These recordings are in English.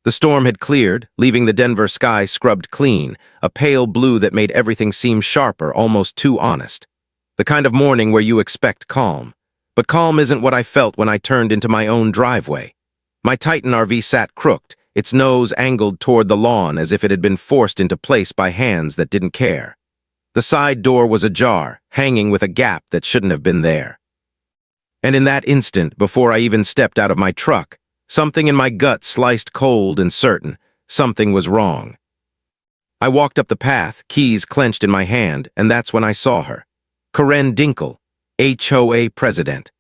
The storm had cleared, leaving the Denver sky scrubbed clean, a pale blue that made everything seem sharper, almost too honest. The kind of morning where you expect calm. But calm isn't what I felt when I turned into my own driveway. My Titan RV sat crooked, its nose angled toward the lawn as if it had been forced into place by hands that didn't care. The side door was ajar, hanging with a gap that shouldn't have been there. And in that instant, before I even stepped out of my truck, something in my gut sliced cold and certain. Something was wrong. I walked up the path, keys clenched in my hand, and that's when I saw her. Karen HOA president.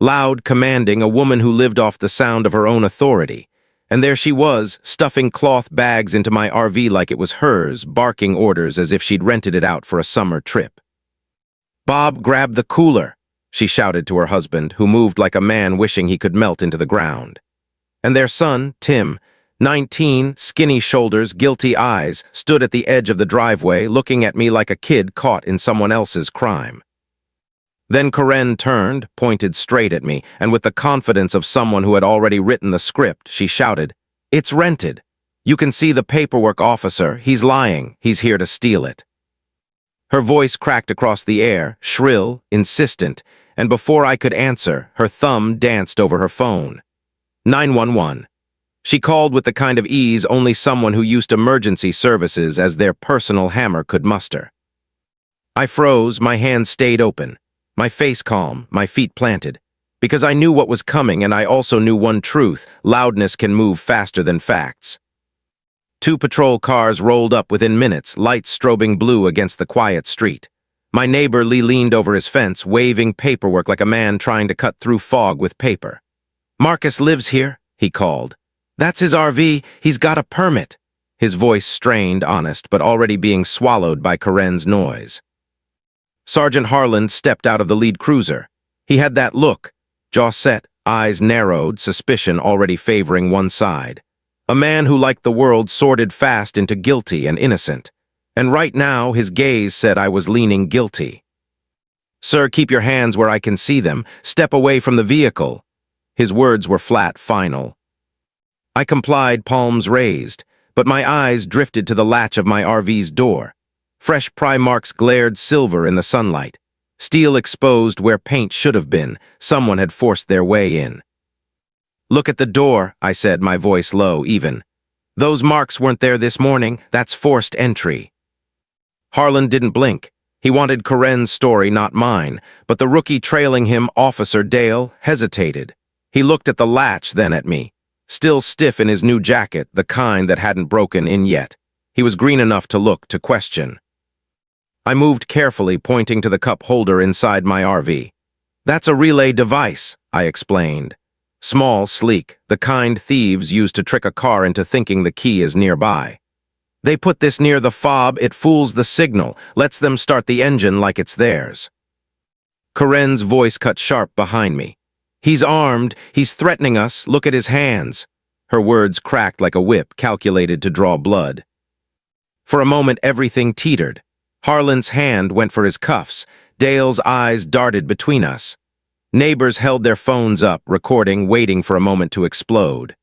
Loud, commanding, a woman who lived off the sound of her own authority. And there she was, stuffing cloth bags into my RV like it was hers, barking orders as if she'd rented it out for a summer trip. "Bob, grab the cooler," she shouted to her husband, who moved like a man wishing he could melt into the ground. And their son, Tim, 19, skinny shoulders, guilty eyes, stood at the edge of the driveway, looking at me like a kid caught in someone else's crime. Then Karen turned, pointed straight at me, and with the confidence of someone who had already written the script, she shouted, "It's rented. You can see the paperwork, officer. He's lying. He's here to steal it." Her voice cracked across the air, shrill, insistent, and before I could answer, her thumb danced over her phone. 911. She called with the kind of ease only someone who used emergency services as their personal hammer could muster. I froze, my hands stayed open. My face calm, my feet planted. Because I knew what was coming, and I also knew one truth: loudness can move faster than facts. 2 patrol cars rolled up within minutes, lights strobing blue against the quiet street. My neighbor Lee leaned over his fence, waving paperwork like a man trying to cut through fog with paper. "Marcus lives here," he called. "That's his RV. He's got a permit." His voice strained, honest, but already being swallowed by Karen's noise. Sergeant Harland stepped out of the lead cruiser. He had that look, jaw set, eyes narrowed, suspicion already favoring one side. A man who, like the world, sorted fast into guilty and innocent. And right now, his gaze said I was leaning guilty. "Sir, keep your hands where I can see them. Step away from the vehicle." His words were flat, final. I complied, palms raised, but my eyes drifted to the latch of my RV's door. Fresh pry marks glared silver in the sunlight. Steel exposed where paint should have been. Someone had forced their way in. "Look at the door," I said, my voice low, even. "Those marks weren't there this morning. That's forced entry." Harlan didn't blink. He wanted Karen's story, not mine, but the rookie trailing him, Officer Dale, hesitated. He looked at the latch, then at me. Still stiff in his new jacket, the kind that hadn't broken in yet. He was green enough to look, to question. I moved carefully, pointing to the cup holder inside my RV. "That's a relay device," I explained. Small, sleek, the kind thieves use to trick a car into thinking the key is nearby. "They put this near the fob, it fools the signal, lets them start the engine like it's theirs." Karen's voice cut sharp behind me. "He's armed, he's threatening us, look at his hands." Her words cracked like a whip calculated to draw blood. For a moment everything teetered. Harlan's hand went for his cuffs. Dale's eyes darted between us. Neighbors held their phones up, recording, waiting for a moment to explode.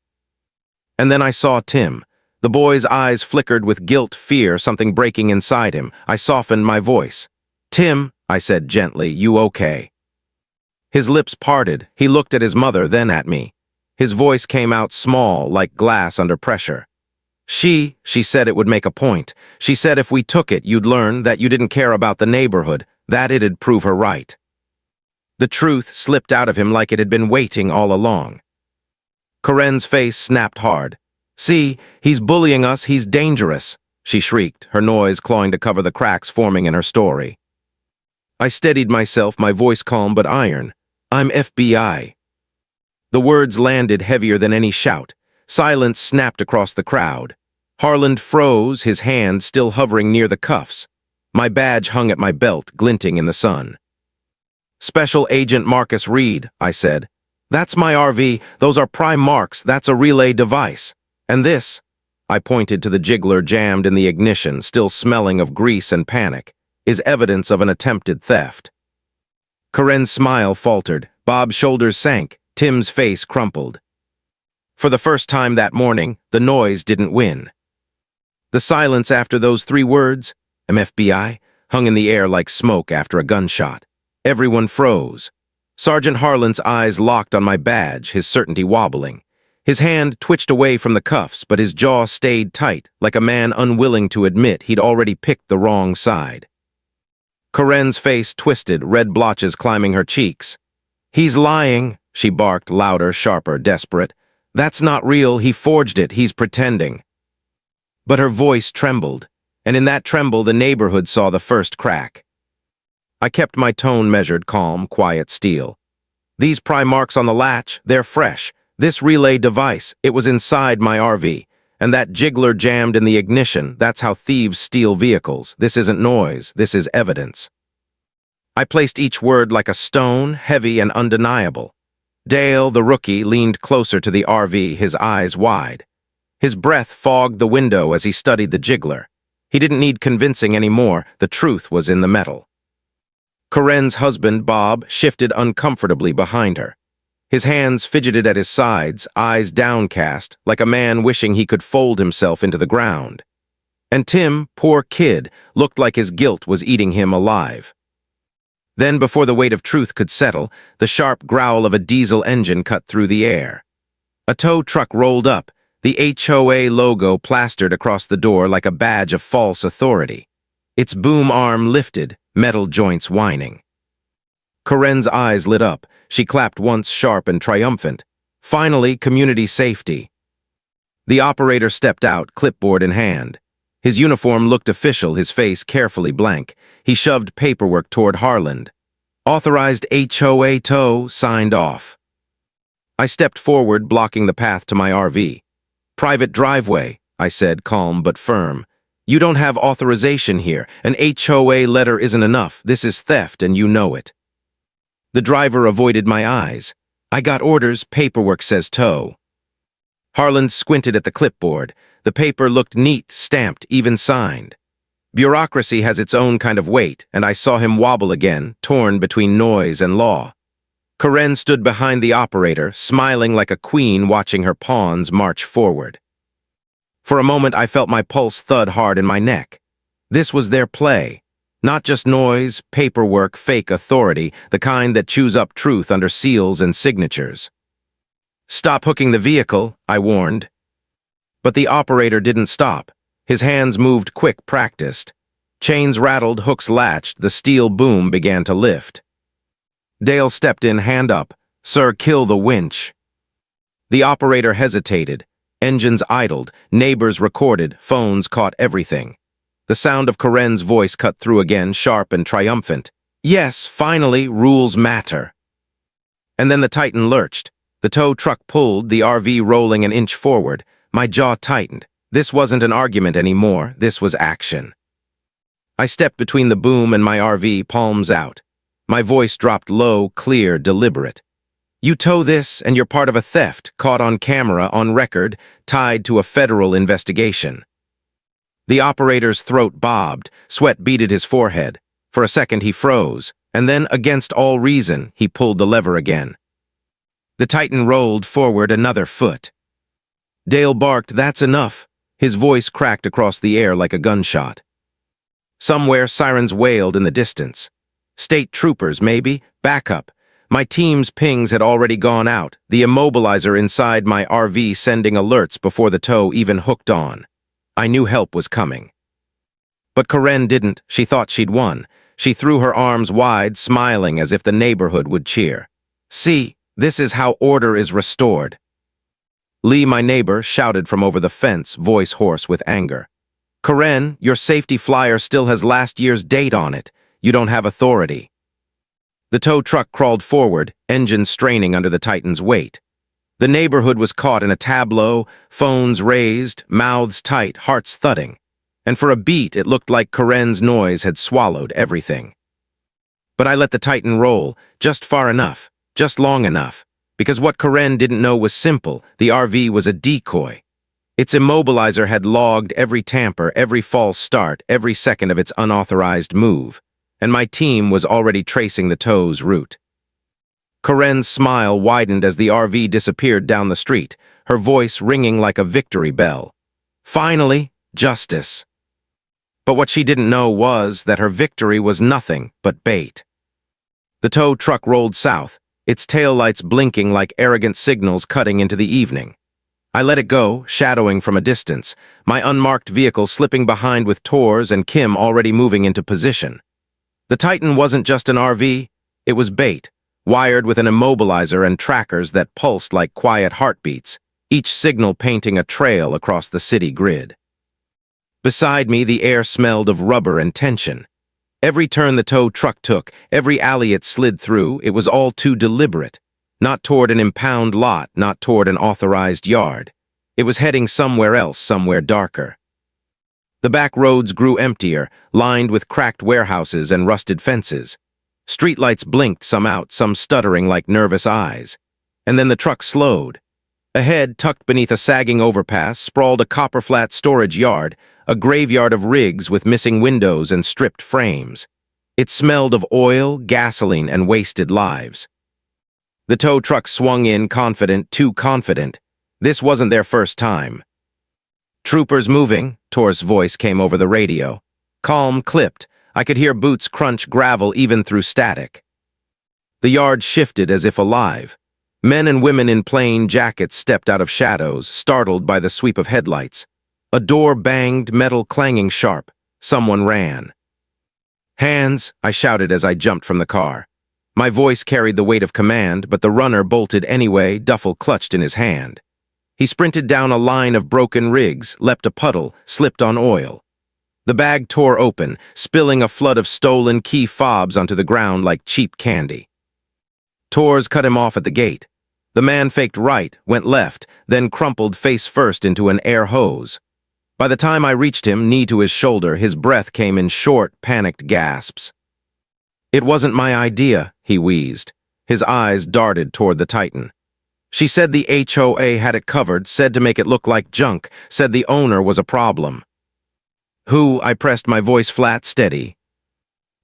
And then I saw Tim. The boy's eyes flickered with guilt, fear, something breaking inside him. I softened my voice. "Tim," I said gently, "you okay?" His lips parted. He looked at his mother, then at me. His voice came out small, like glass under pressure. She said it would make a point. She said if we took it, you'd learn that you didn't care about the neighborhood, that it'd prove her right." The truth slipped out of him like it had been waiting all along. Karen's face snapped hard. "See, he's bullying us, he's dangerous," she shrieked, her noise clawing to cover the cracks forming in her story. I steadied myself, my voice calm but iron. "I'm FBI." The words landed heavier than any shout. Silence snapped across the crowd. Harland froze, his hand still hovering near the cuffs. My badge hung at my belt, glinting in the sun. "Special Agent Marcus Reed," I said. "That's my RV. Those are prime marks. That's a relay device. And this," I pointed to the jiggler jammed in the ignition, still smelling of grease and panic, "is evidence of an attempted theft." Karen's smile faltered. Bob's shoulders sank. Tim's face crumpled. For the first time that morning, the noise didn't win. The silence after those 3 words, MFBI, hung in the air like smoke after a gunshot. Everyone froze. Sergeant Harlan's eyes locked on my badge, his certainty wobbling. His hand twitched away from the cuffs, but his jaw stayed tight, like a man unwilling to admit he'd already picked the wrong side. Karen's face twisted, red blotches climbing her cheeks. "He's lying," she barked, louder, sharper, desperate. "That's not real, he forged it, he's pretending." But her voice trembled, and in that tremble the neighborhood saw the first crack. I kept my tone measured, calm, quiet steel. "These pry marks on the latch, they're fresh. This relay device, it was inside my RV. And that jiggler jammed in the ignition, that's how thieves steal vehicles. This isn't noise, this is evidence." I placed each word like a stone, heavy and undeniable. Dale, the rookie, leaned closer to the RV, his eyes wide. His breath fogged the window as he studied the jiggler. He didn't need convincing anymore, the truth was in the metal. Karen's husband, Bob, shifted uncomfortably behind her. His hands fidgeted at his sides, eyes downcast, like a man wishing he could fold himself into the ground. And Tim, poor kid, looked like his guilt was eating him alive. Then, before the weight of truth could settle, the sharp growl of a diesel engine cut through the air. A tow truck rolled up, the HOA logo plastered across the door like a badge of false authority. Its boom arm lifted, metal joints whining. Karen's eyes lit up. She clapped once, sharp and triumphant. Finally, community safety. The operator stepped out, clipboard in hand. His uniform looked official, his face carefully blank. He shoved paperwork toward Harlan. "Authorized HOA tow, signed off." I stepped forward, blocking the path to my RV. "Private driveway," I said, calm but firm. "You don't have authorization here. An HOA letter isn't enough. This is theft, and you know it." The driver avoided my eyes. "I got orders, paperwork says tow." Harlan squinted at the clipboard. The paper looked neat, stamped, even signed. Bureaucracy has its own kind of weight, and I saw him wobble again, torn between noise and law. Karen stood behind the operator, smiling like a queen watching her pawns march forward. For a moment I felt my pulse thud hard in my neck. This was their play. Not just noise, paperwork, fake authority, the kind that chews up truth under seals and signatures. "Stop hooking the vehicle," I warned. But the operator didn't stop. His hands moved quick, practiced. Chains rattled, hooks latched, the steel boom began to lift. Dale stepped in, hand up. "Sir, kill the winch." The operator hesitated. Engines idled, neighbors recorded, phones caught everything. The sound of Karen's voice cut through again, sharp and triumphant. "Yes, finally, rules matter." And then the Titan lurched. The tow truck pulled, the RV rolling an inch forward. My jaw tightened. This wasn't an argument anymore, this was action. I stepped between the boom and my RV, palms out. My voice dropped low, clear, deliberate. "You tow this, and you're part of a theft, caught on camera, on record, tied to a federal investigation." The operator's throat bobbed, sweat beaded his forehead. For a second he froze, and then, against all reason, he pulled the lever again. The Titan rolled forward another foot. Dale barked, "That's enough." His voice cracked across the air like a gunshot. Somewhere sirens wailed in the distance. State troopers, maybe, backup. My team's pings had already gone out, the immobilizer inside my RV sending alerts before the tow even hooked on. I knew help was coming. But Karen didn't. She thought she'd won. She threw her arms wide, smiling as if the neighborhood would cheer. "See, this is how order is restored." Lee, my neighbor, shouted from over the fence, voice hoarse with anger. "Karen, your safety flyer still has last year's date on it. You don't have authority." The tow truck crawled forward, engine straining under the Titan's weight. The neighborhood was caught in a tableau, phones raised, mouths tight, hearts thudding. And for a beat, it looked like Karen's noise had swallowed everything. But I let the Titan roll, just far enough, just long enough, because what Karen didn't know was simple. The RV was a decoy. Its immobilizer had logged every tamper, every false start, every second of its unauthorized move, and my team was already tracing the tow's route. Karen's smile widened as the RV disappeared down the street, her voice ringing like a victory bell. Finally, justice. But what she didn't know was that her victory was nothing but bait. The tow truck rolled south, its taillights blinking like arrogant signals cutting into the evening. I let it go, shadowing from a distance, my unmarked vehicle slipping behind with Tors and Kim already moving into position. The Titan wasn't just an RV, it was bait, wired with an immobilizer and trackers that pulsed like quiet heartbeats, each signal painting a trail across the city grid. Beside me, the air smelled of rubber and tension. Every turn the tow truck took, every alley it slid through, it was all too deliberate. Not toward an impound lot, not toward an authorized yard. It was heading somewhere else, somewhere darker. The back roads grew emptier, lined with cracked warehouses and rusted fences. Streetlights blinked, some out, some stuttering like nervous eyes. And then the truck slowed. Ahead, tucked beneath a sagging overpass, sprawled a copper-flat storage yard, a graveyard of rigs with missing windows and stripped frames. It smelled of oil, gasoline, and wasted lives. The tow truck swung in, confident, too confident. This wasn't their first time. "Troopers moving," Tor's voice came over the radio. Calm, clipped. I could hear boots crunch gravel even through static. The yard shifted as if alive. Men and women in plain jackets stepped out of shadows, startled by the sweep of headlights. A door banged, metal clanging sharp. Someone ran. "Hands!" I shouted as I jumped from the car. My voice carried the weight of command, but the runner bolted anyway, duffel clutched in his hand. He sprinted down a line of broken rigs, leapt a puddle, slipped on oil. The bag tore open, spilling a flood of stolen key fobs onto the ground like cheap candy. Tors cut him off at the gate. The man faked right, went left, then crumpled face first into an air hose. By the time I reached him, knee to his shoulder, his breath came in short, panicked gasps. "It wasn't my idea," he wheezed. His eyes darted toward the Titan. "She said the HOA had it covered, said to make it look like junk, said the owner was a problem." "Who?" I pressed, my voice flat, steady.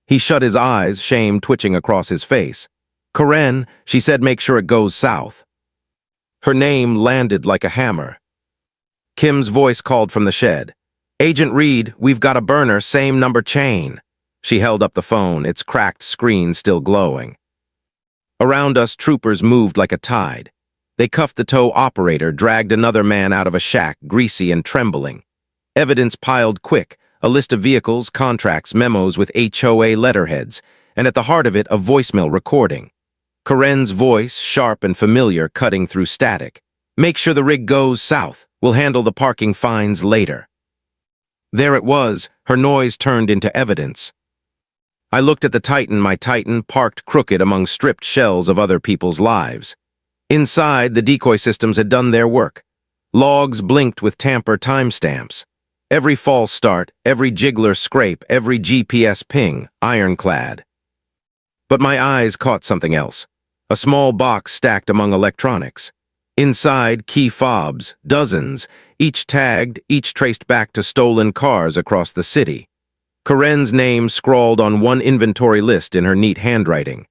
He shut his eyes, shame twitching across his face. "Karen," she said, "make sure it goes south." Her name landed like a hammer. Kim's voice called from the shed. "Agent Reed, we've got a burner, same number chain." She held up the phone, its cracked screen still glowing. Around us, troopers moved like a tide. They cuffed the tow operator, dragged another man out of a shack, greasy and trembling. Evidence piled quick, a list of vehicles, contracts, memos with HOA letterheads, and at the heart of it, a voicemail recording. Karen's voice, sharp and familiar, cutting through static. "Make sure the rig goes south. We'll handle the parking fines later." There it was, her noise turned into evidence. I looked at the Titan, my Titan, parked crooked among stripped shells of other people's lives. Inside, the decoy systems had done their work. Logs blinked with tamper timestamps. Every false start, every jiggler scrape, every GPS ping, ironclad. But my eyes caught something else. A small box stacked among electronics. Inside, key fobs, dozens, each tagged, each traced back to stolen cars across the city. Karen's name scrawled on one inventory list in her neat handwriting.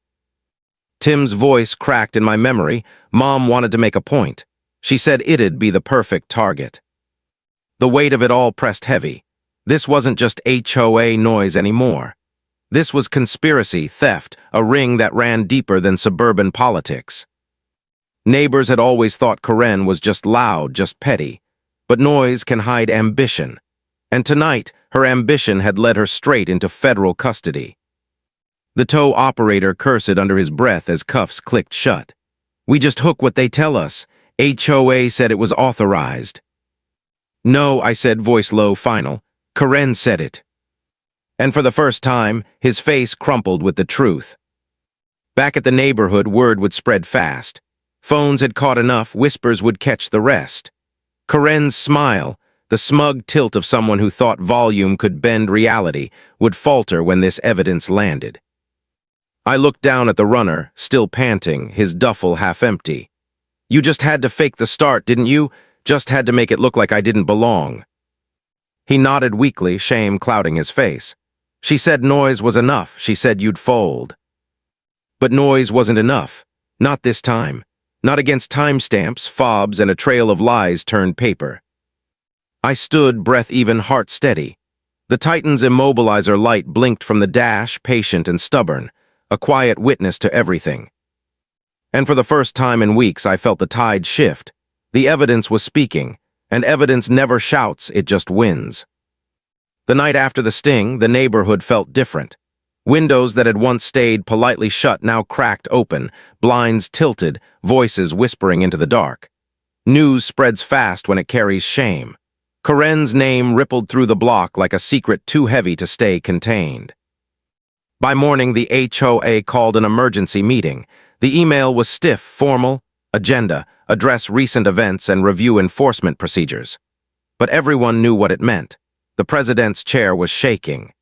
Tim's voice cracked in my memory. Mom wanted to make a point. She said it'd be the perfect target. The weight of it all pressed heavy. This wasn't just HOA noise anymore. This was conspiracy, theft, a ring that ran deeper than suburban politics. Neighbors had always thought Karen was just loud, just petty. But noise can hide ambition. And tonight, her ambition had led her straight into federal custody. The tow operator cursed under his breath as cuffs clicked shut. "We just hook what they tell us. HOA said it was authorized." "No," I said, voice low, final. "Karen said it." And for the first time, his face crumpled with the truth. Back at the neighborhood, word would spread fast. Phones had caught enough, whispers would catch the rest. Karen's smile, the smug tilt of someone who thought volume could bend reality, would falter when this evidence landed. I looked down at the runner, still panting, his duffel half empty. "You just had to fake the start, didn't you? Just had to make it look like I didn't belong." He nodded weakly, shame clouding his face. "She said noise was enough. She said you'd fold." But noise wasn't enough. Not this time. not against timestamps, fobs, and a trail of lies turned paper. I stood, breath even, heart steady. The Titan's immobilizer light blinked from the dash, patient and stubborn, a quiet witness to everything. And for the first time in weeks, I felt the tide shift. The evidence was speaking, and evidence never shouts, it just wins. The night after the sting, the neighborhood felt different. Windows that had once stayed politely shut now cracked open, blinds tilted, voices whispering into the dark. News spreads fast when it carries shame. Karen's name rippled through the block like a secret too heavy to stay contained. By morning, the HOA called an emergency meeting. The email was stiff, formal, agenda, address recent events and review enforcement procedures. But everyone knew what it meant. The president's chair was shaking.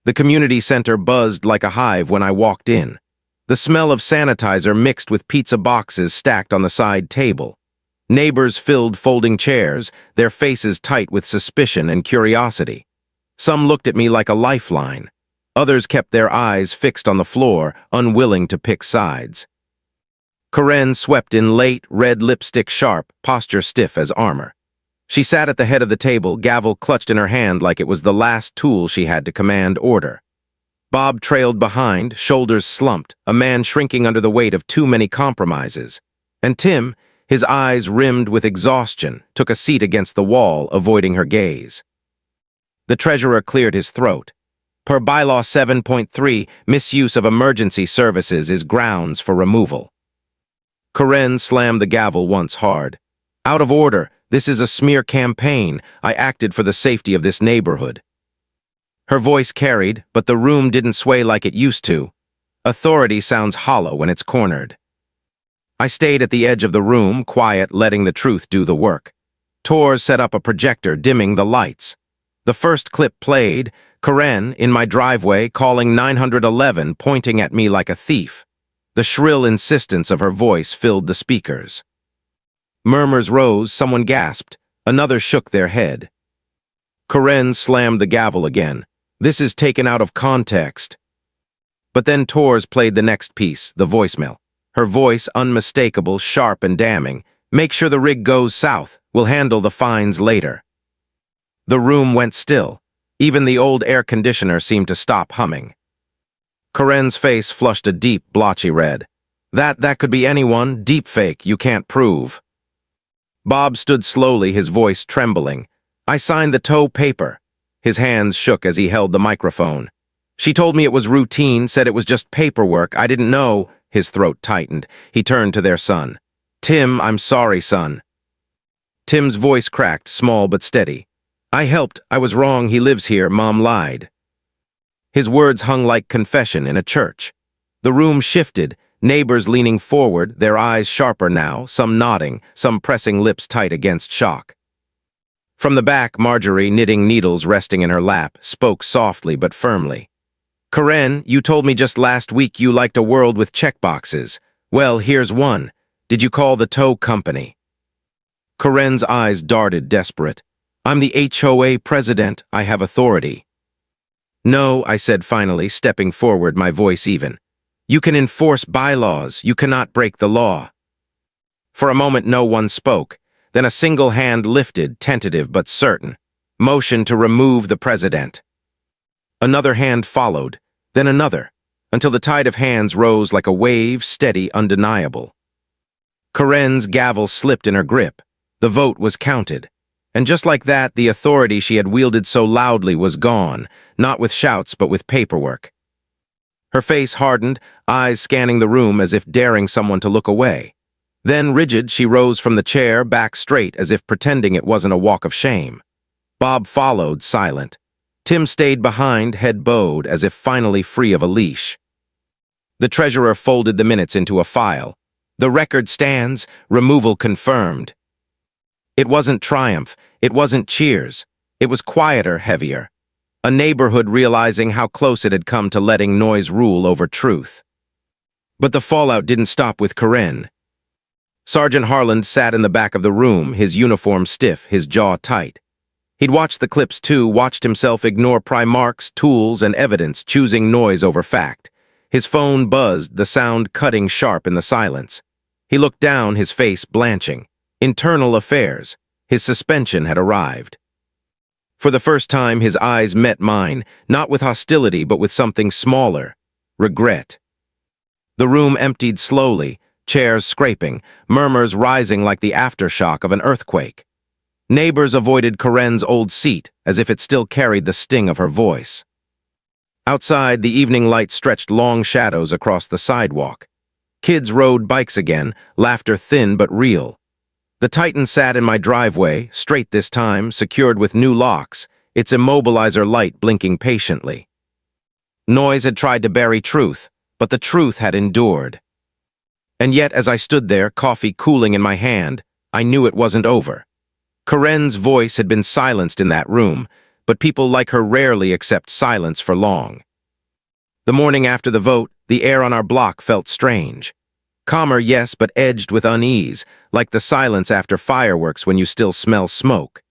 The community center buzzed like a hive when I walked in. The smell of sanitizer mixed with pizza boxes stacked on the side table. Neighbors filled folding chairs, their faces tight with suspicion and curiosity. Some looked at me like a lifeline. Others kept their eyes fixed on the floor, unwilling to pick sides. Karen swept in late, red lipstick sharp, posture stiff as armor. She sat at the head of the table, gavel clutched in her hand like it was the last tool she had to command order. Bob trailed behind, shoulders slumped, a man shrinking under the weight of too many compromises. And Tim, his eyes rimmed with exhaustion, took a seat against the wall, avoiding her gaze. The treasurer cleared his throat. Per Bylaw 7.3, misuse of emergency services is grounds for removal. Karen slammed the gavel once hard. Out of order. This is a smear campaign. I acted for the safety of this neighborhood. Her voice carried, but the room didn't sway like it used to. Authority sounds hollow when it's cornered. I stayed at the edge of the room, quiet, letting the truth do the work. Tor set up a projector, dimming the lights. The first clip played, Karen, in my driveway, calling 911, pointing at me like a thief. The shrill insistence of her voice filled the speakers. Murmurs rose, someone gasped, another shook their head. Karen slammed the gavel again. This is taken out of context. But then Tors played the next piece, the voicemail. Her voice unmistakable, sharp and damning. Make sure the rig goes south. We'll handle the fines later. The room went still. Even the old air conditioner seemed to stop humming. Karen's face flushed a deep, blotchy red. That could be anyone, deepfake, you can't prove. Bob stood slowly, his voice trembling. I signed the tow paper. His hands shook as he held the microphone. She told me it was routine, said it was just paperwork. I didn't know. His throat tightened. He turned to their son. Tim, I'm sorry, son. Tim's voice cracked, small but steady. I helped. I was wrong. He lives here. Mom lied. His words hung like confession in a church. The room shifted, neighbors leaning forward, their eyes sharper now, some nodding, some pressing lips tight against shock. From the back, Marjorie, knitting needles resting in her lap, spoke softly but firmly. Karen, you told me just last week you liked a world with checkboxes. Well, here's one. Did you call the tow company? Karen's eyes darted, desperate. I'm the HOA president. I have authority. No, I said finally, stepping forward, my voice even. You can enforce bylaws. You cannot break the law. For a moment, no one spoke. Then a single hand lifted, tentative but certain. Motion to remove the president. Another hand followed, then another, until the tide of hands rose like a wave, steady, undeniable. Karen's gavel slipped in her grip. The vote was counted. And just like that, the authority she had wielded so loudly was gone, not with shouts but with paperwork. Her face hardened, eyes scanning the room as if daring someone to look away. Then, rigid, she rose from the chair, back straight, as if pretending it wasn't a walk of shame. Bob followed, silent. Tim stayed behind, head bowed, as if finally free of a leash. The treasurer folded the minutes into a file. The record stands, removal confirmed. It wasn't triumph, it wasn't cheers. It was quieter, heavier. A neighborhood realizing how close it had come to letting noise rule over truth. But the fallout didn't stop with Karen. Sergeant Harland sat in the back of the room, his uniform stiff, his jaw tight. He'd watched the clips too, watched himself ignore marks, tools, and evidence, choosing noise over fact. His phone buzzed, the sound cutting sharp in the silence. He looked down, his face blanching. Internal affairs. His suspension had arrived. For the first time, his eyes met mine, not with hostility, but with something smaller. Regret. The room emptied slowly, chairs scraping, murmurs rising like the aftershock of an earthquake. Neighbors avoided Karen's old seat, as if it still carried the sting of her voice. Outside, the evening light stretched long shadows across the sidewalk. Kids rode bikes again, laughter thin but real. The Titan sat in my driveway, straight this time, secured with new locks, its immobilizer light blinking patiently. Noise had tried to bury truth, but the truth had endured. And yet, as I stood there, coffee cooling in my hand, I knew it wasn't over. Karen's voice had been silenced in that room, but people like her rarely accept silence for long. The morning after the vote, the air on our block felt strange. Calmer, yes, but edged with unease, like the silence after fireworks when you still smell smoke.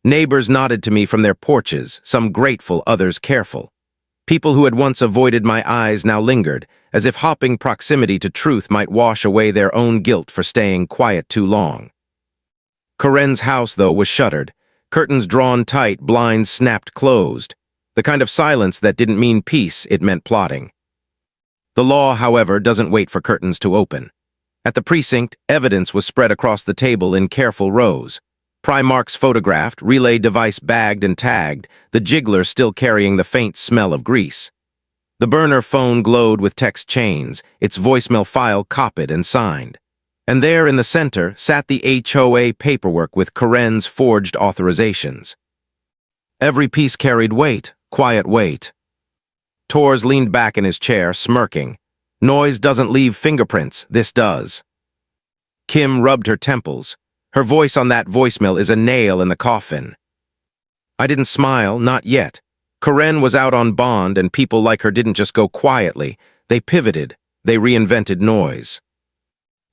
Neighbors nodded to me from their porches, some grateful, others careful. People who had once avoided my eyes now lingered, as if hopping proximity to truth might wash away their own guilt for staying quiet too long. Karen's house, though, was shuttered. Curtains drawn tight, blinds snapped closed. The kind of silence that didn't mean peace, it meant plotting. The law, however, doesn't wait for curtains to open. At the precinct, evidence was spread across the table in careful rows. Primarks photographed, relay device bagged and tagged, the jiggler still carrying the faint smell of grease. The burner phone glowed with text chains, its voicemail file copied and signed. And there in the center sat the HOA paperwork with Karen's forged authorizations. Every piece carried weight, quiet weight. Torres leaned back in his chair, smirking. Noise doesn't leave fingerprints, this does. Kim rubbed her temples. Her voice on that voicemail is a nail in the coffin. I didn't smile, not yet. Karen was out on bond, and people like her didn't just go quietly. They pivoted. They reinvented noise.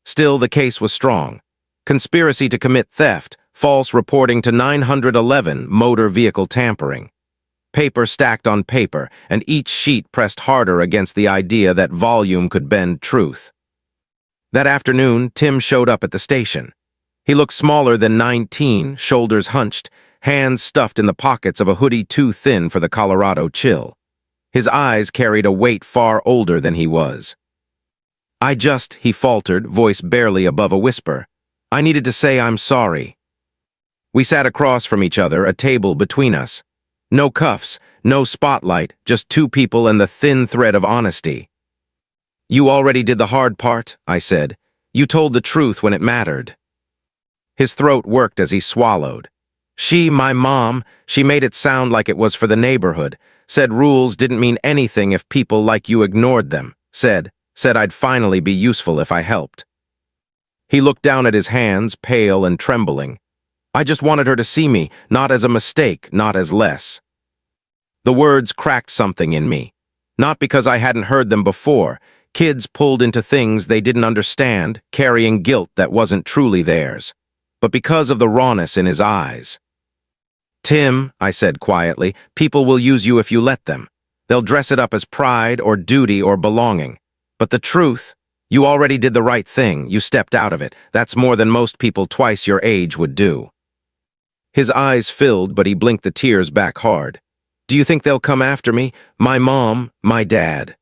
Still, the case was strong. Conspiracy to commit theft, false reporting to 911, motor vehicle tampering. Paper stacked on paper, and each sheet pressed harder against the idea that volume could bend truth. That afternoon, Tim showed up at the station. He looked smaller than 19, shoulders hunched, hands stuffed in the pockets of a hoodie too thin for the Colorado chill. His eyes carried a weight far older than he was. He faltered, voice barely above a whisper. I needed to say I'm sorry. We sat across from each other, a table between us. No cuffs, no spotlight, just two people and the thin thread of honesty. You already did the hard part, I said. You told the truth when it mattered. His throat worked as he swallowed. My mom, she made it sound like it was for the neighborhood, said rules didn't mean anything if people like you ignored them, said I'd finally be useful if I helped. He looked down at his hands, pale and trembling. I just wanted her to see me, not as a mistake, not as less. The words cracked something in me. Not because I hadn't heard them before. Kids pulled into things they didn't understand, carrying guilt that wasn't truly theirs. But because of the rawness in his eyes. Tim, I said quietly, people will use you if you let them. They'll dress it up as pride or duty or belonging. But the truth, you already did the right thing, you stepped out of it. That's more than most people twice your age would do. His eyes filled, but he blinked the tears back hard. Do you think they'll come after me? My mom, my dad.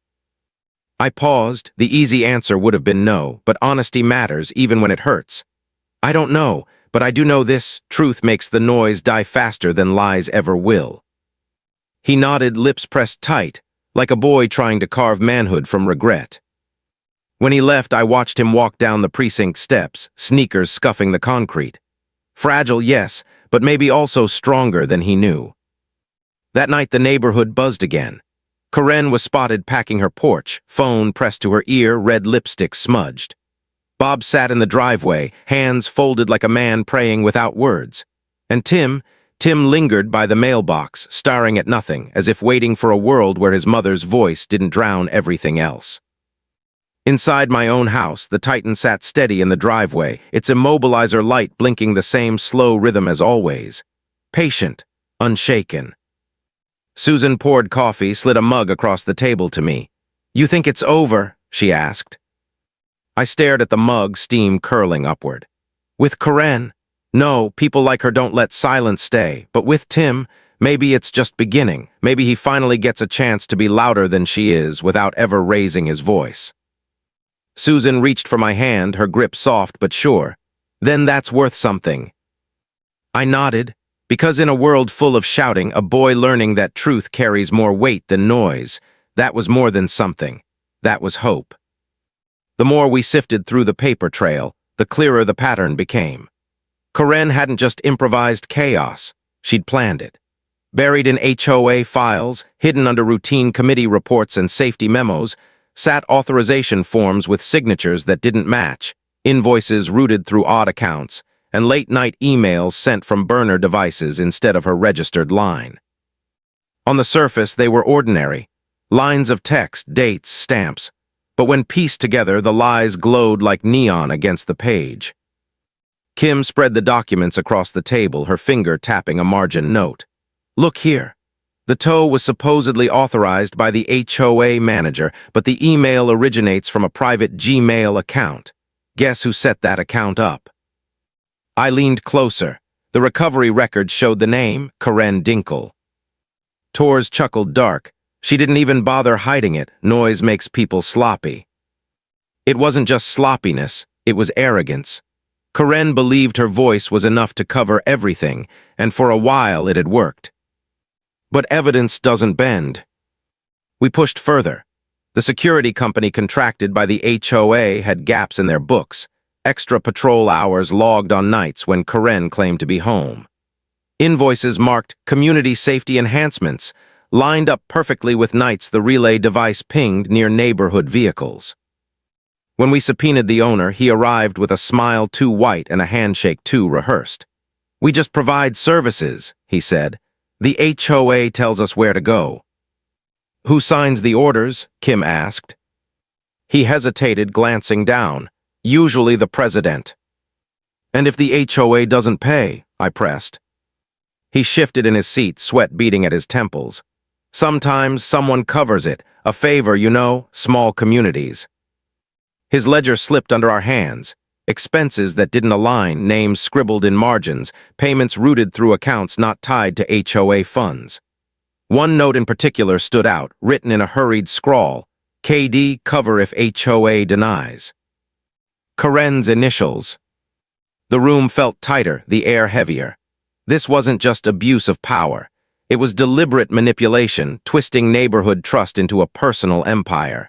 I paused. The easy answer would have been no, but honesty matters even when it hurts. I don't know, but I do know this: truth makes the noise die faster than lies ever will. He nodded, lips pressed tight, like a boy trying to carve manhood from regret. When he left, I watched him walk down the precinct steps, sneakers scuffing the concrete. Fragile, yes, but maybe also stronger than he knew. That night, the neighborhood buzzed again. Karen was spotted packing her porch, phone pressed to her ear, red lipstick smudged. Bob sat in the driveway, hands folded like a man praying without words. And Tim lingered by the mailbox, staring at nothing, as if waiting for a world where his mother's voice didn't drown everything else. Inside my own house, the Titan sat steady in the driveway, its immobilizer light blinking the same slow rhythm as always. Patient, unshaken. Susan poured coffee, slid a mug across the table to me. You think it's over? She asked. I stared at the mug, steam curling upward. With Karen? No, people like her don't let silence stay. But with Tim, maybe it's just beginning. Maybe he finally gets a chance to be louder than she is without ever raising his voice. Susan reached for my hand, her grip soft but sure. Then that's worth something. I nodded, because in a world full of shouting, a boy learning that truth carries more weight than noise, that was more than something. That was hope. The more we sifted through the paper trail, the clearer the pattern became. Karen hadn't just improvised chaos, she'd planned it. Buried in HOA files, hidden under routine committee reports and safety memos, sat authorization forms with signatures that didn't match, invoices routed through odd accounts, and late-night emails sent from burner devices instead of her registered line. On the surface, they were ordinary, lines of text, dates, stamps, but when pieced together, the lies glowed like neon against the page. Kim spread the documents across the table, her finger tapping a margin note. Look here. The tow was supposedly authorized by the HOA manager, but the email originates from a private Gmail account. Guess who set that account up? I leaned closer. The recovery record showed the name, Karen Dinkle. Tors chuckled dark. She didn't even bother hiding it. Noise makes people sloppy. It wasn't just sloppiness, it was arrogance. Karen believed her voice was enough to cover everything, and for a while it had worked. But evidence doesn't bend. We pushed further. The security company contracted by the HOA had gaps in their books, extra patrol hours logged on nights when Karen claimed to be home. Invoices marked community safety enhancements, lined up perfectly with nights the relay device pinged near neighborhood vehicles. When we subpoenaed the owner, he arrived with a smile too white and a handshake too rehearsed. We just provide services, he said. The HOA tells us where to go. Who signs the orders? Kim asked. He hesitated, glancing down. Usually the president. And if the HOA doesn't pay? I pressed. He shifted in his seat, sweat beading at his temples. Sometimes someone covers it, a favor, you know, small communities. His ledger slipped under our hands. Expenses that didn't align, names scribbled in margins, payments routed through accounts not tied to HOA funds. One note in particular stood out, written in a hurried scrawl. KD, cover if HOA denies. Karen's initials. The room felt tighter, the air heavier. This wasn't just abuse of power. It was deliberate manipulation, twisting neighborhood trust into a personal empire.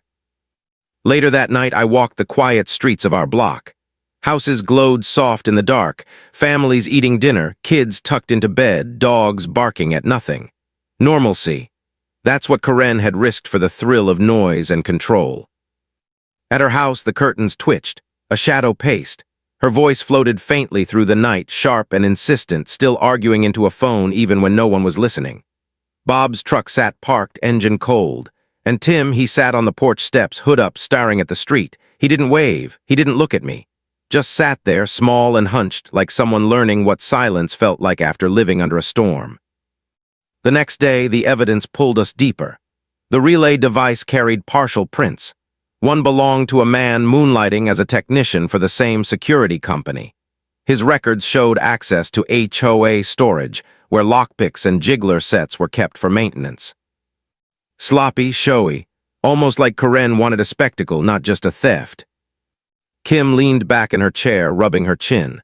Later that night, I walked the quiet streets of our block. Houses glowed soft in the dark, families eating dinner, kids tucked into bed, dogs barking at nothing. Normalcy. That's what Karen had risked for the thrill of noise and control. At her house, the curtains twitched, a shadow paced. Her voice floated faintly through the night, sharp and insistent, still arguing into a phone even when no one was listening. Bob's truck sat parked, engine cold. And Tim, he sat on the porch steps, hood up, staring at the street. He didn't wave, he didn't look at me. Just sat there, small and hunched, like someone learning what silence felt like after living under a storm. The next day, the evidence pulled us deeper. The relay device carried partial prints. One belonged to a man moonlighting as a technician for the same security company. His records showed access to HOA storage, where lockpicks and jiggler sets were kept for maintenance. Sloppy, showy, almost like Karen wanted a spectacle, not just a theft. Kim leaned back in her chair, rubbing her chin.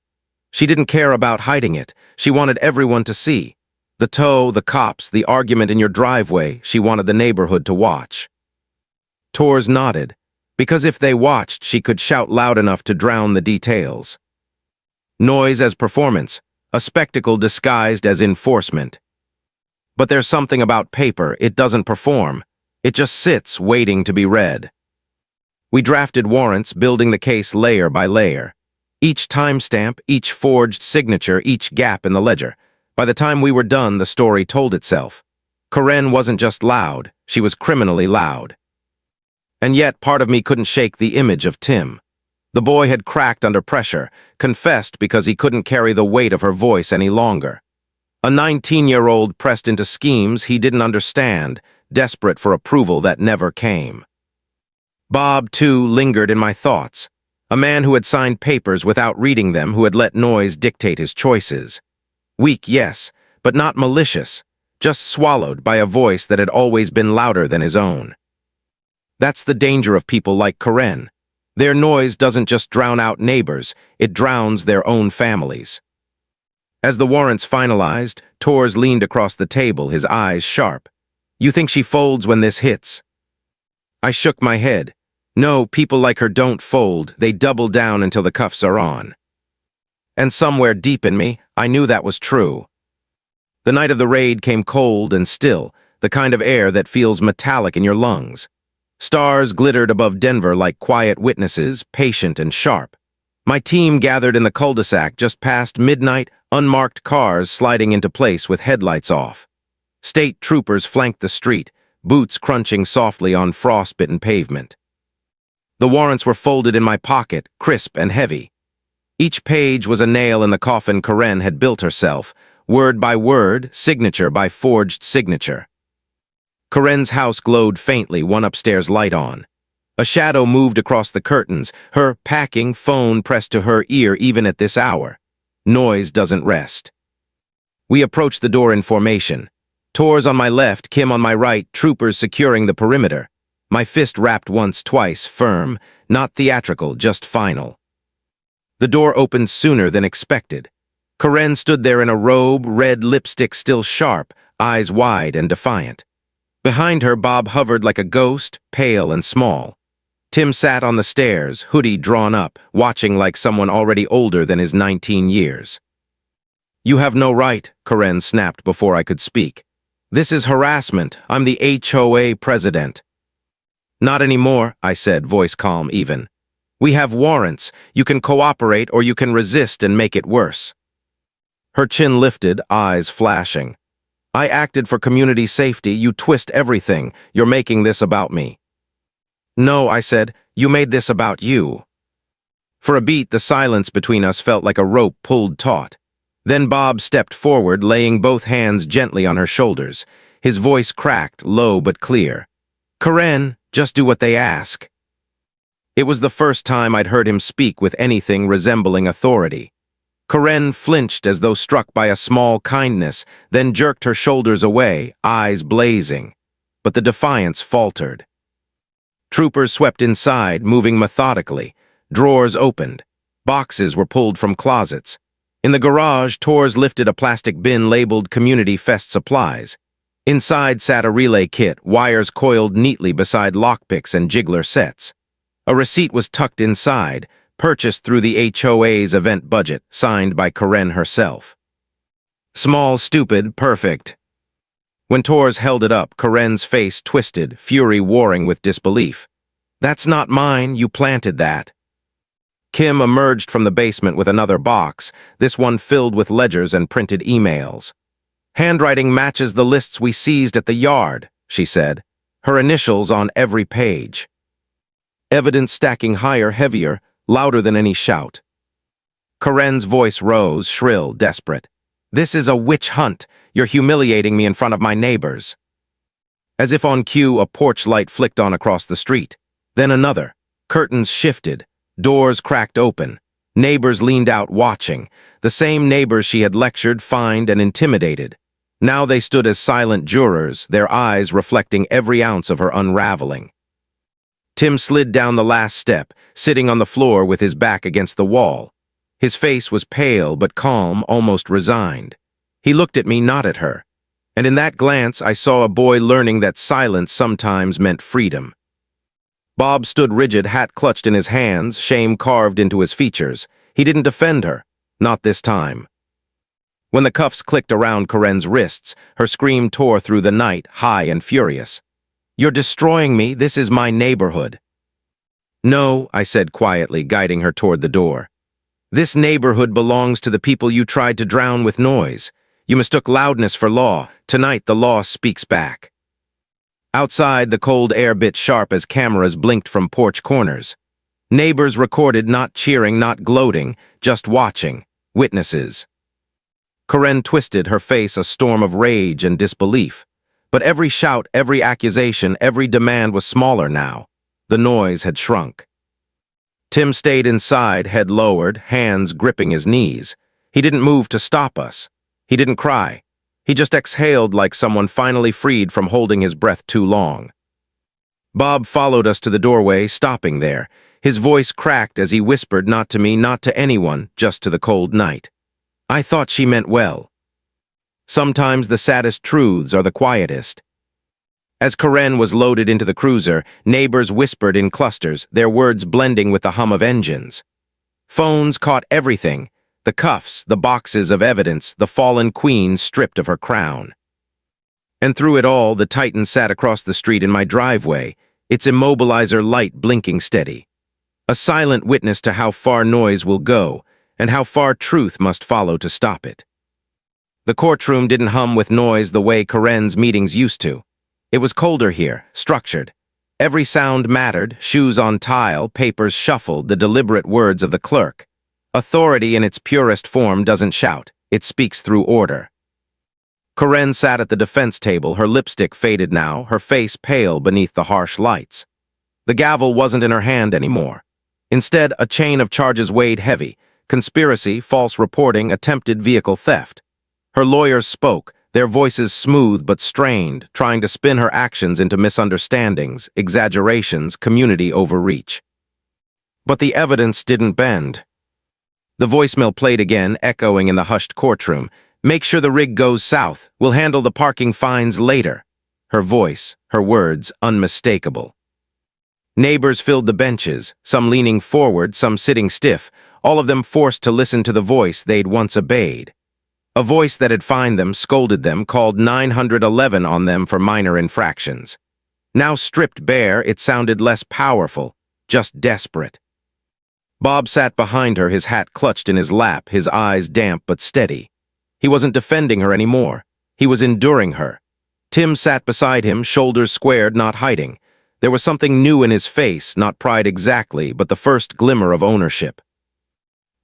She didn't care about hiding it. She wanted everyone to see. The tow, the cops, the argument in your driveway, she wanted the neighborhood to watch. Tors nodded, because if they watched, she could shout loud enough to drown the details. Noise as performance, a spectacle disguised as enforcement. But there's something about paper, it doesn't perform. It just sits, waiting to be read. We drafted warrants, building the case layer by layer. Each timestamp, each forged signature, each gap in the ledger. By the time we were done, the story told itself. Karen wasn't just loud, she was criminally loud. And yet, part of me couldn't shake the image of Tim. The boy had cracked under pressure, confessed because he couldn't carry the weight of her voice any longer. A 19-year-old pressed into schemes he didn't understand, desperate for approval that never came. Bob, too, lingered in my thoughts. A man who had signed papers without reading them, who had let noise dictate his choices. Weak, yes, but not malicious, just swallowed by a voice that had always been louder than his own. That's the danger of people like Karen. Their noise doesn't just drown out neighbors, it drowns their own families. As the warrants finalized, Tors leaned across the table, his eyes sharp. "You think she folds when this hits?" I shook my head. No, people like her don't fold, they double down until the cuffs are on. And somewhere deep in me, I knew that was true. The night of the raid came cold and still, the kind of air that feels metallic in your lungs. Stars glittered above Denver like quiet witnesses, patient and sharp. My team gathered in the cul-de-sac just past midnight, unmarked cars sliding into place with headlights off. State troopers flanked the street, boots crunching softly on frostbitten pavement. The warrants were folded in my pocket, crisp and heavy. Each page was a nail in the coffin Karen had built herself, word by word, signature by forged signature. Karen's house glowed faintly, one upstairs light on. A shadow moved across the curtains, her packing phone pressed to her ear even at this hour. Noise doesn't rest. We approached the door in formation. Tors on my left, Kim on my right, troopers securing the perimeter. My fist rapped once, twice, firm, not theatrical, just final. The door opened sooner than expected. Karen stood there in a robe, red lipstick still sharp, eyes wide and defiant. Behind her, Bob hovered like a ghost, pale and small. Tim sat on the stairs, hoodie drawn up, watching like someone already older than his 19 years. "You have no right," Karen snapped before I could speak. "This is harassment. I'm the HOA president." "Not anymore," I said, voice calm even. "We have warrants. You can cooperate or you can resist and make it worse." Her chin lifted, eyes flashing. "I acted for community safety. You twist everything. You're making this about me." "No," I said, "you made this about you." For a beat, the silence between us felt like a rope pulled taut. Then Bob stepped forward, laying both hands gently on her shoulders. His voice cracked, low but clear. "Karen, just do what they ask." It was the first time I'd heard him speak with anything resembling authority. Karen flinched as though struck by a small kindness, then jerked her shoulders away, eyes blazing. But the defiance faltered. Troopers swept inside, moving methodically. Drawers opened. Boxes were pulled from closets. In the garage, Tors lifted a plastic bin labeled Community Fest Supplies. Inside sat a relay kit, wires coiled neatly beside lockpicks and jiggler sets. A receipt was tucked inside, purchased through the HOA's event budget, signed by Karen herself. Small, stupid, perfect. When Tors held it up, Karen's face twisted, fury warring with disbelief. "That's not mine, you planted that." Kim emerged from the basement with another box, this one filled with ledgers and printed emails. "Handwriting matches the lists we seized at the yard," she said, her initials on every page. Evidence stacking higher, heavier, louder than any shout. Karen's voice rose, shrill, desperate. "This is a witch hunt. You're humiliating me in front of my neighbors." As if on cue, a porch light flicked on across the street. Then another. Curtains shifted. Doors cracked open. Neighbors leaned out watching. The same neighbors she had lectured, fined, and intimidated. Now they stood as silent jurors, their eyes reflecting every ounce of her unraveling. Tim slid down the last step, sitting on the floor with his back against the wall. His face was pale but calm, almost resigned. He looked at me, not at her. And in that glance, I saw a boy learning that silence sometimes meant freedom. Bob stood rigid, hat clutched in his hands, shame carved into his features. He didn't defend her. Not this time. When the cuffs clicked around Karen's wrists, her scream tore through the night, high and furious. "You're destroying me. This is my neighborhood." "No," I said quietly, guiding her toward the door. "This neighborhood belongs to the people you tried to drown with noise. You mistook loudness for law. Tonight, the law speaks back." Outside, the cold air bit sharp as cameras blinked from porch corners. Neighbors recorded, not cheering, not gloating, just watching. Witnesses. Karen twisted, her face a storm of rage and disbelief. But every shout, every accusation, every demand was smaller now. The noise had shrunk. Tim stayed inside, head lowered, hands gripping his knees. He didn't move to stop us. He didn't cry. He just exhaled like someone finally freed from holding his breath too long. Bob followed us to the doorway, stopping there. His voice cracked as he whispered, not to me, not to anyone, just to the cold night. I thought she meant well. Sometimes the saddest truths are the quietest. As Karen was loaded into the cruiser, neighbors whispered in clusters, their words blending with the hum of engines. Phones caught everything, the cuffs, the boxes of evidence, the fallen queen stripped of her crown. And through it all, the Titan sat across the street in my driveway, its immobilizer light blinking steady. A silent witness to how far noise will go, and how far truth must follow to stop it. The courtroom didn't hum with noise the way Karen's meetings used to. It was colder here, structured. Every sound mattered, shoes on tile, papers shuffled, the deliberate words of the clerk. Authority in its purest form doesn't shout, it speaks through order. Karen sat at the defense table, her lipstick faded now, her face pale beneath the harsh lights. The gavel wasn't in her hand anymore. Instead, a chain of charges weighed heavy: conspiracy, false reporting, attempted vehicle theft. Her lawyers spoke, their voices smooth but strained, trying to spin her actions into misunderstandings, exaggerations, community overreach. But the evidence didn't bend. The voicemail played again, echoing in the hushed courtroom. Make sure the rig goes south. We'll handle the parking fines later. Her voice, her words, unmistakable. Neighbors filled the benches, some leaning forward, some sitting stiff, all of them forced to listen to the voice they'd once obeyed. A voice that had fined them, scolded them, called 911 on them for minor infractions. Now stripped bare, it sounded less powerful, just desperate. Bob sat behind her, his hat clutched in his lap, his eyes damp but steady. He wasn't defending her anymore. He was enduring her. Tim sat beside him, shoulders squared, not hiding. There was something new in his face, not pride exactly, but the first glimmer of ownership.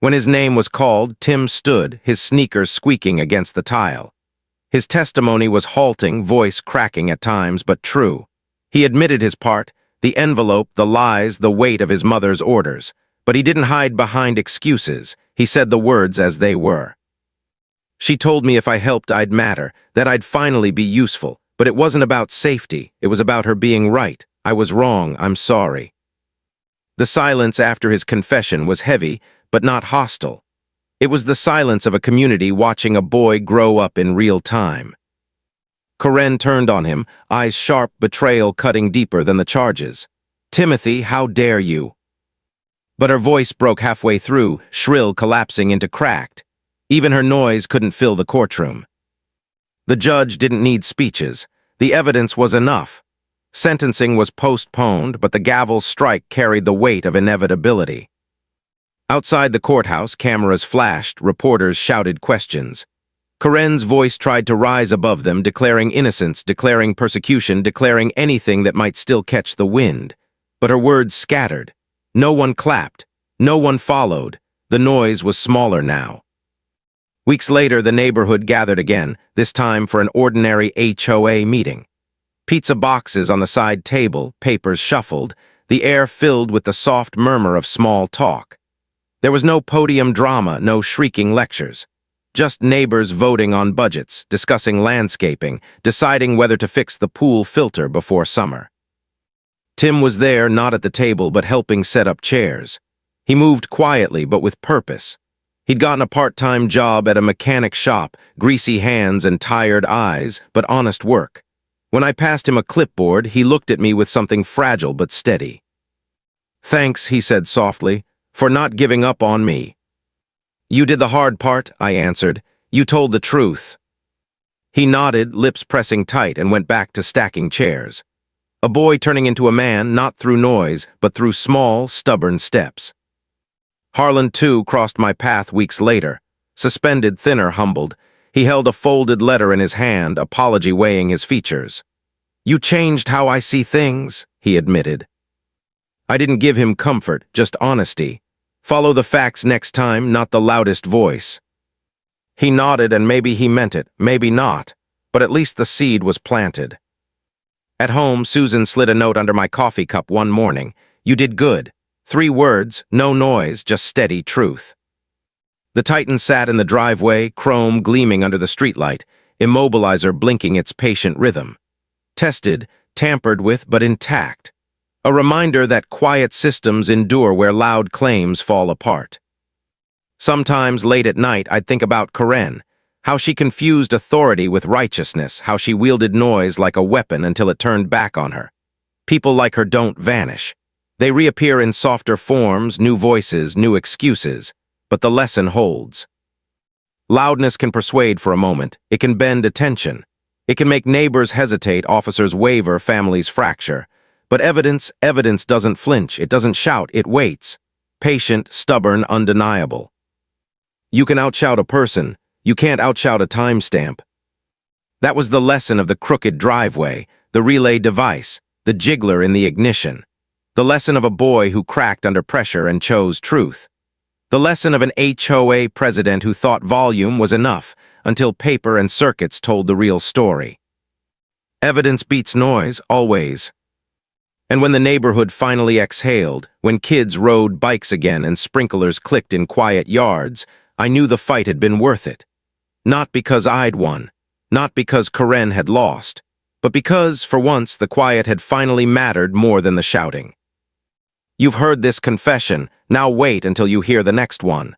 When his name was called, Tim stood, his sneakers squeaking against the tile. His testimony was halting, voice cracking at times, but true. He admitted his part, the envelope, the lies, the weight of his mother's orders. But he didn't hide behind excuses. He said the words as they were. She told me if I helped, I'd matter, that I'd finally be useful. But it wasn't about safety. It was about her being right. I was wrong. I'm sorry. The silence after his confession was heavy, but not hostile. It was the silence of a community watching a boy grow up in real time. Karen turned on him, eyes sharp, betrayal cutting deeper than the charges. Timothy, how dare you? But her voice broke halfway through, shrill, collapsing into cracked. Even her noise couldn't fill the courtroom. The judge didn't need speeches. The evidence was enough. Sentencing was postponed, but the gavel's strike carried the weight of inevitability. Outside the courthouse, cameras flashed, reporters shouted questions. Karen's voice tried to rise above them, declaring innocence, declaring persecution, declaring anything that might still catch the wind. But her words scattered. No one clapped. No one followed. The noise was smaller now. Weeks later, the neighborhood gathered again, this time for an ordinary HOA meeting. Pizza boxes on the side table, papers shuffled, the air filled with the soft murmur of small talk. There was no podium drama, no shrieking lectures. Just neighbors voting on budgets, discussing landscaping, deciding whether to fix the pool filter before summer. Tim was there, not at the table, but helping set up chairs. He moved quietly, but with purpose. He'd gotten a part-time job at a mechanic shop, greasy hands and tired eyes, but honest work. When I passed him a clipboard, he looked at me with something fragile but steady. Thanks, he said softly, for not giving up on me. You did the hard part, I answered. You told the truth. He nodded, lips pressing tight, and went back to stacking chairs. A boy turning into a man, not through noise, but through small, stubborn steps. Harlan, too, crossed my path weeks later. Suspended, thinner, humbled. He held a folded letter in his hand, apology weighing his features. You changed how I see things, he admitted. I didn't give him comfort, just honesty. Follow the facts next time, not the loudest voice. He nodded, and maybe he meant it, maybe not, but at least the seed was planted. At home, Susan slid a note under my coffee cup one morning. You did good. 3 words, no noise, just steady truth. The Titan sat in the driveway, chrome gleaming under the streetlight, immobilizer blinking its patient rhythm. Tested, tampered with, but intact. A reminder that quiet systems endure where loud claims fall apart. Sometimes late at night, I'd think about Karen, how she confused authority with righteousness, how she wielded noise like a weapon until it turned back on her. People like her don't vanish. They reappear in softer forms, new voices, new excuses, but the lesson holds. Loudness can persuade for a moment. It can bend attention. It can make neighbors hesitate, officers waver, families fracture. But evidence doesn't flinch. It doesn't shout. It waits. Patient, stubborn, undeniable. You can outshout a person. You can't outshout a timestamp. That was the lesson of the crooked driveway, the relay device, the jiggler in the ignition. The lesson of a boy who cracked under pressure and chose truth. The lesson of an HOA president who thought volume was enough until paper and circuits told the real story. Evidence beats noise, always. And when the neighborhood finally exhaled, when kids rode bikes again and sprinklers clicked in quiet yards, I knew the fight had been worth it. Not because I'd won, not because Karen had lost, but because, for once, the quiet had finally mattered more than the shouting. You've heard this confession, now wait until you hear the next one.